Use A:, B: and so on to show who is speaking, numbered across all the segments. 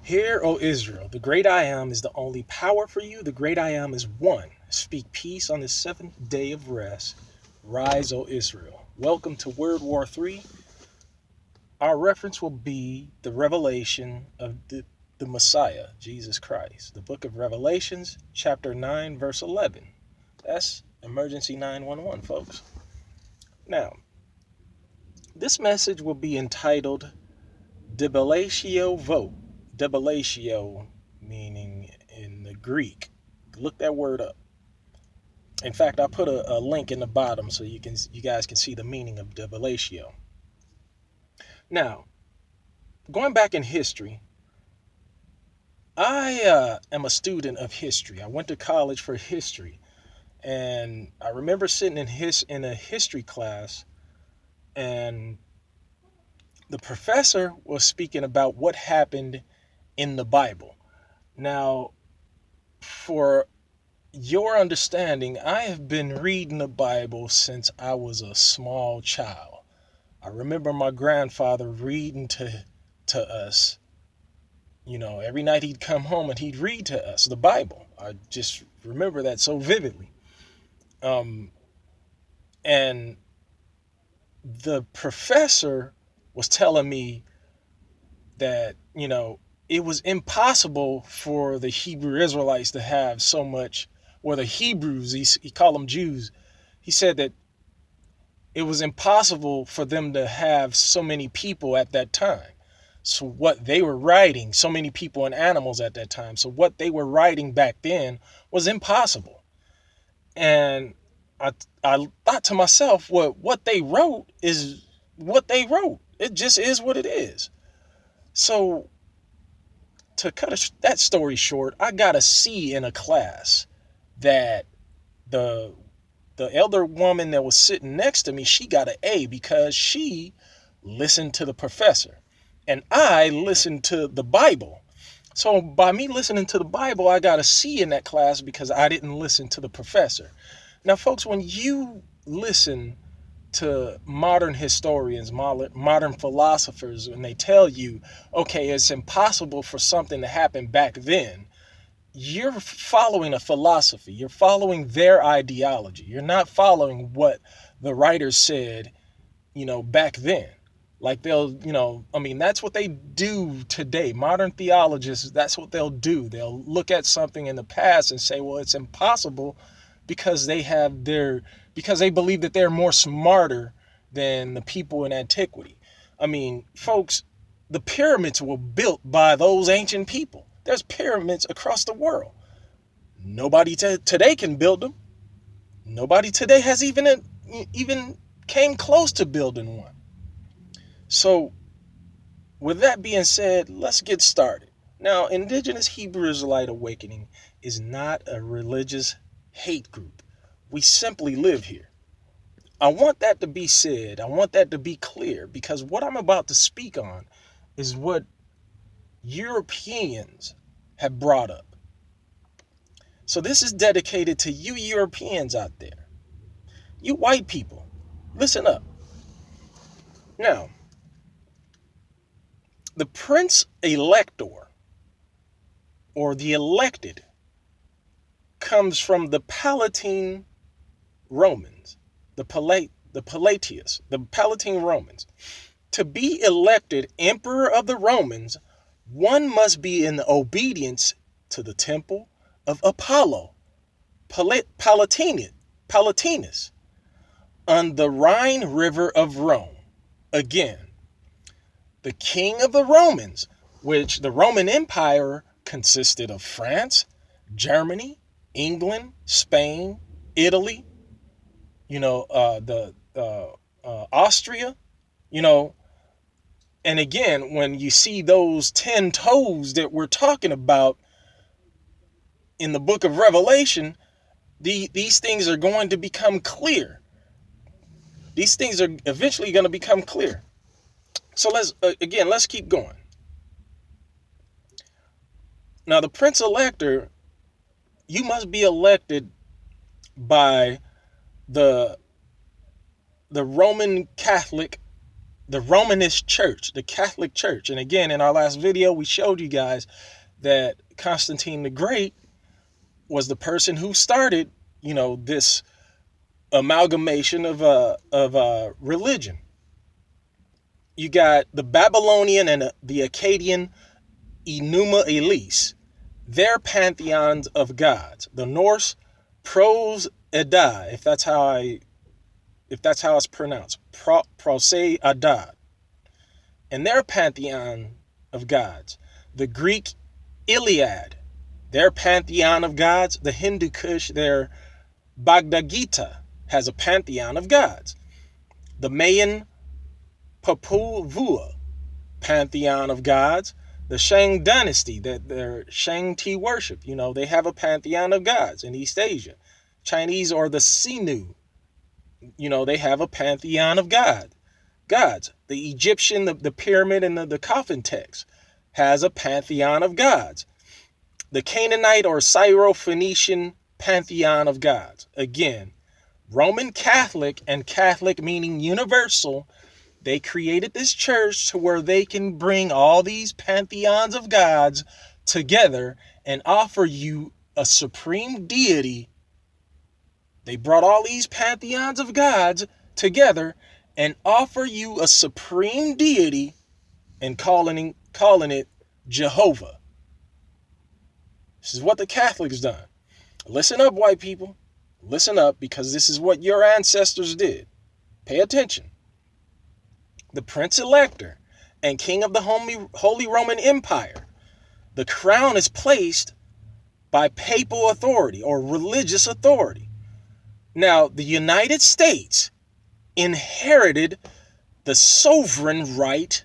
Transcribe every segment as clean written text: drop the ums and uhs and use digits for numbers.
A: Hear, O Israel, the great I am is the only power for you. The great I am is one. Speak peace on the seventh day of rest. Rise, O Israel. Welcome to World War III. Our reference will be the revelation of the Messiah, Jesus Christ. The book of Revelations, chapter 9, verse 11. That's emergency 911, folks. Now, this message will be entitled Debellatio Vote. Debellatio meaning in the Greek. Look that word up. In fact, I put a link in the bottom so you guys can see the meaning of Debellatio. Now, going back in history, I am a student of history. I went to college for history, and I remember sitting in a history class, and the professor was speaking about what happened in the Bible. Now, for your understanding, I have been reading the Bible since I was a small child. I remember my grandfather reading to us. Every night he'd come home and he'd read to us the Bible. I just remember that so vividly. And the professor was telling me that, it was impossible for the Hebrew Israelites to have so much, or the Hebrews, he called them Jews. He said that it was impossible for them to have so many people at that time. So what they were writing, so many people and animals at that time. So what they were writing back then was impossible. And I thought to myself, well, what they wrote is what they wrote. It just is what it is. So to cut that story short, I got a C in a class that the elder woman that was sitting next to me, she got an A because she listened to the professor. And I listened to the Bible. So by me listening to the Bible, I got a C in that class because I didn't listen to the professor. Now, folks, when you listen to modern historians, modern philosophers, and they tell you, okay, it's impossible for something to happen back then, you're following a philosophy. You're following their ideology. You're not following what the writers said, back then. Like that's what they do today. Modern theologists, that's what they'll do. They'll look at something in the past and say, well, it's impossible because they believe that they're more smarter than the people in antiquity. Folks, the pyramids were built by those ancient people. There's pyramids across the world. Nobody today can build them. Nobody today has even came close to building one. So, with that being said, let's get started. Now, Indigenous Hebrew Israelite Awakening is not a religious hate group. We simply live here. I want that to be said. I want that to be clear, because what I'm about to speak on is what Europeans have brought up. So this is dedicated to you Europeans out there. You white people, listen up. Now, the Prince Elector, or the elected, comes from the Palatine Romans, the Palatine Romans. To be elected emperor of the Romans, one must be in obedience to the Temple of Apollo Palatinus on the Rhine River of Rome. Again, the king of the Romans, which the Roman Empire consisted of France, Germany, England, Spain, Italy, Austria, and again, when you see those 10 toes that we're talking about in the book of Revelation, these things are going to become clear. These things are eventually going to become clear. So let's keep going. Now, the Prince Elector, you must be elected by the Roman Catholic the Romanist church, the Catholic church. And again, in our last video, we showed you guys that Constantine the Great was the person who started, this amalgamation of religion. You got the Babylonian and the Akkadian Enûma Eliš, their pantheons of gods. The Norse Prose Edda, if that's how it's pronounced, Prose Edda, and their pantheon of gods. The Greek Iliad, their pantheon of gods. The Hindu-Cush, their Bhagavad Gita, has a pantheon of gods. The Mayan Popul, pantheon of gods. The Shang Dynasty, that their Shang tea worship, they have a pantheon of gods in East Asia. Chinese, or the Sino, they have a pantheon of gods. The Egyptian, the pyramid and the Coffin text has a pantheon of gods. The Canaanite or Syrophoenician pantheon of gods. Again, Roman Catholic, and Catholic meaning universal, they created this church to where they can bring all these pantheons of gods together and offer you a supreme deity. They brought all these pantheons of gods together and offer you a supreme deity and calling it Jehovah. This is what the Catholics done. Listen up, white people. Listen up, because this is what your ancestors did. Pay attention. The Prince Elector and King of the Holy Roman Empire, the crown is placed by papal authority or religious authority. Now, the United States inherited the sovereign right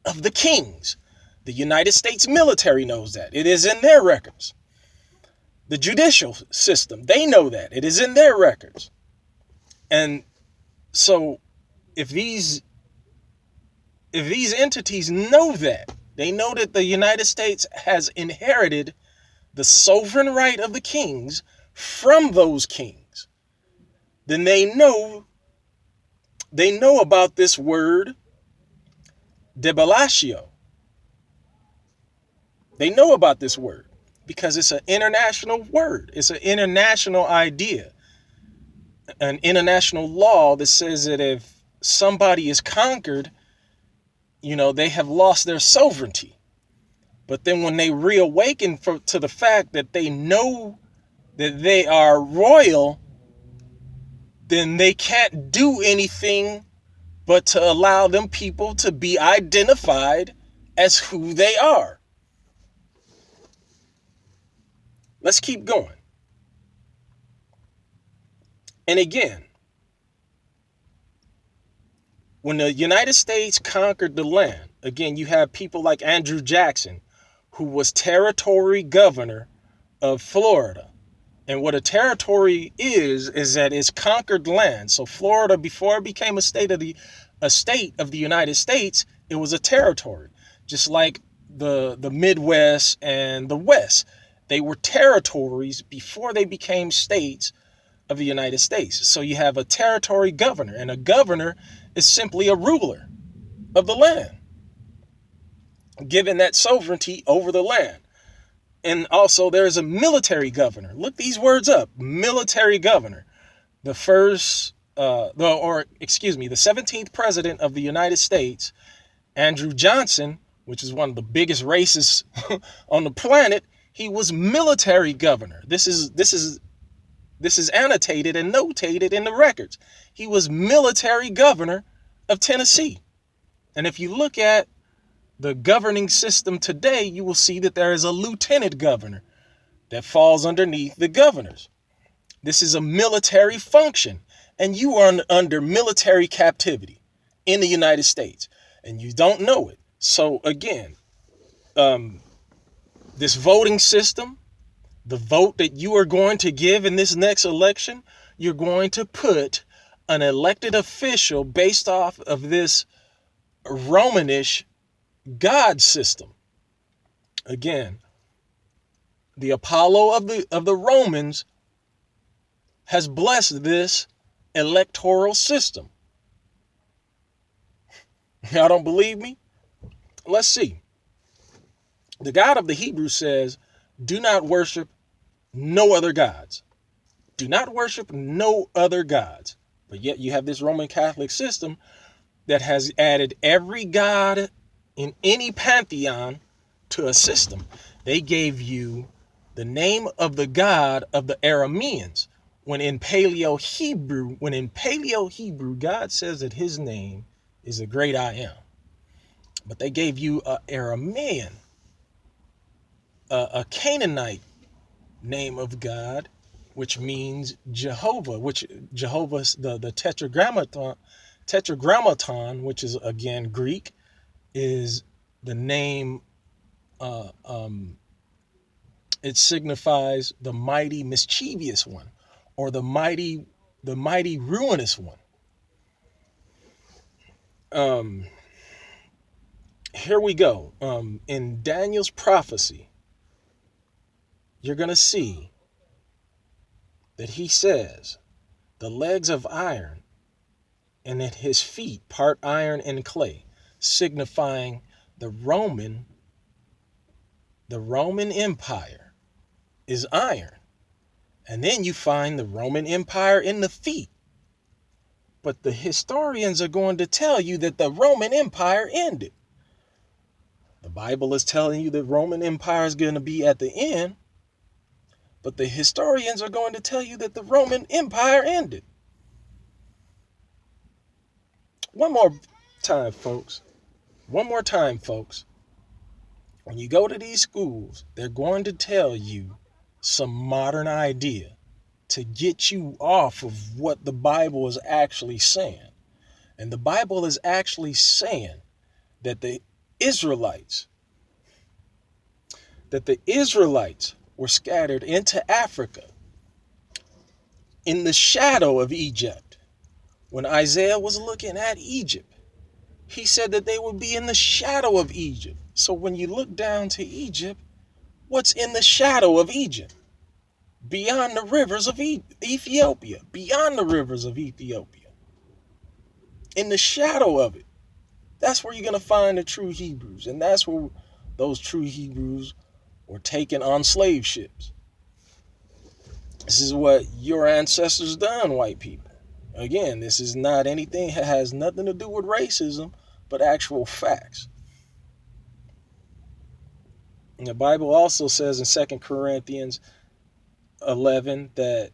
A: of the kings. The United States military knows that. It is in their records. The judicial system, they know that. It is in their records. And so if these entities know that, they know that the United States has inherited the sovereign right of the kings from those kings, then they know about this word, Debellatio. They know about this word because it's an international word. It's an international idea, an international law that says that if somebody is conquered, they have lost their sovereignty. But then when they reawaken to the fact that they know that they are royal, then they can't do anything but to allow them people to be identified as who they are. Let's keep going. And again, when the United States conquered the land, again, you have people like Andrew Jackson, who was territory governor of Florida. And what a territory is that it's conquered land. So Florida, before it became a state of the United States, it was a territory. Just like the Midwest and the West. They were territories before they became states of the United States. So you have a territory governor, and a governor is simply a ruler of the land, given that sovereignty over the land. And also there's a military governor. Look these words up. Military governor. The 17th president of the United States, Andrew Johnson, which is one of the biggest racists on the planet, he was military governor. This is annotated and notated in the records. He was military governor of Tennessee. And if you look at the governing system today, you will see that there is a lieutenant governor that falls underneath the governors. This is a military function, and you are under military captivity in the United States, and you don't know it. So again, this voting system, the vote that you are going to give in this next election, you're going to put an elected official based off of this Romanish God system. Again, the Apollo of the Romans has blessed this electoral system. Y'all don't believe me? Let's see. The God of the Hebrews says, do not worship no other gods. Do not worship no other gods. But yet you have this Roman Catholic system that has added every god in any pantheon to a system. They gave you the name of the god of the Arameans, when in Paleo Hebrew, God says that his name is the great I am. But they gave you a Aramean, a Canaanite name of God, which means Jehovah, which Jehovah's the tetragrammaton, which is again Greek, is the name. It signifies the mighty mischievous one, or the mighty ruinous one. Here we go. In Daniel's prophecy, you're going to see that he says the legs of iron and at his feet part iron and clay, signifying the Roman Empire is iron. And then you find the Roman Empire in the feet. But the historians are going to tell you that the Roman Empire ended. The Bible is telling you the Roman Empire is going to be at the end, but the historians are going to tell you that the Roman Empire ended. One more time, folks. When you go to these schools, they're going to tell you some modern idea to get you off of what the Bible is actually saying. And the Bible is actually saying that the Israelites were scattered into Africa in the shadow of Egypt. When Isaiah was looking at Egypt, he said that they would be in the shadow of Egypt. So when you look down to Egypt, what's in the shadow of Egypt? Beyond the rivers of Ethiopia. Beyond the rivers of Ethiopia. In the shadow of it. That's where you're going to find the true Hebrews. And that's where those true Hebrews were taken on slave ships. This is what your ancestors done, white people. Again, this is not anything that has nothing to do with racism, but actual facts. And the Bible also says in 2 Corinthians 11 that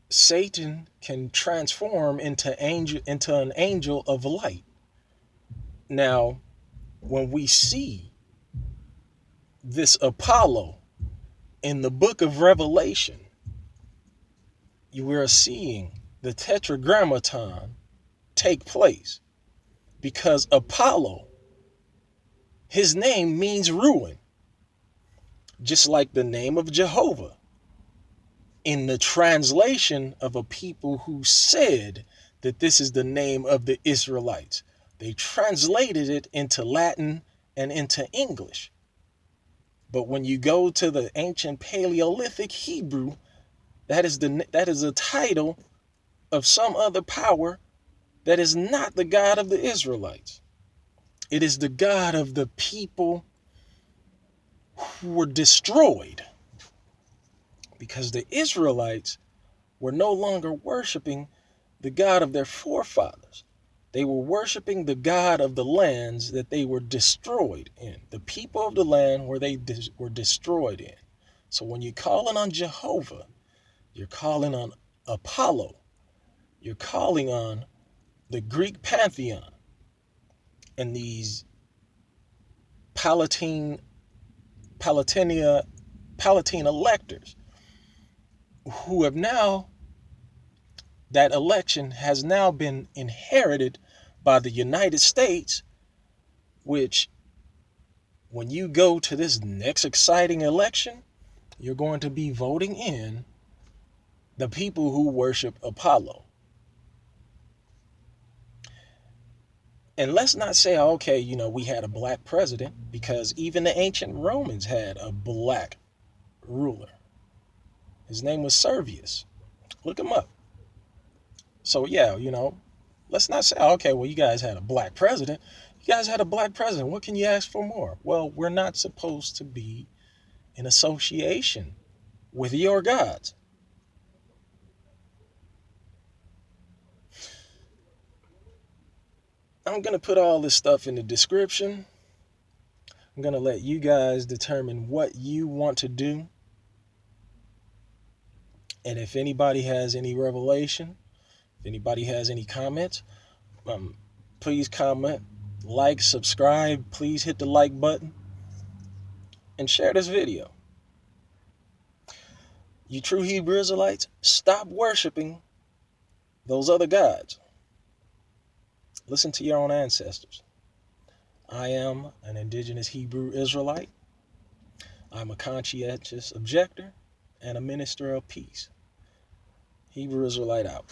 A: Satan can transform into an angel of light. Now, when we see this Apollo in the book of Revelation, you are seeing the tetragrammaton take place, because Apollo, his name means ruin, just like the name of Jehovah in the translation of a people who said that this is the name of the Israelites. They translated it into Latin and into English. But when you go to the ancient Paleolithic Hebrew, that is a title of some other power that is not the God of the Israelites. It is the God of the people who were destroyed, because the Israelites were no longer worshiping the God of their forefathers. They were worshiping the God of the lands that they were destroyed in, the people of the land where they were destroyed in. So when you're calling on Jehovah, you're calling on Apollo, you're calling on the Greek Pantheon and these Palatine electors, who have now, that election has now been inherited by the United States, which when you go to this next exciting election, you're going to be voting in the people who worship Apollo. And let's not say, okay, we had a black president, because even the ancient Romans had a black ruler. His name was Servius. Look him up. So yeah, Let's not say, okay, well, you guys had a black president. You guys had a black president. What can you ask for more? Well, we're not supposed to be in association with your gods. I'm going to put all this stuff in the description. I'm going to let you guys determine what you want to do. And if anybody has any revelation, if anybody has any comments, please comment, like, subscribe. Please hit the like button and share this video. You true Hebrew Israelites, stop worshiping those other gods. Listen to your own ancestors. I am an indigenous Hebrew Israelite. I'm a conscientious objector and a minister of peace. Hebrew Israelite out.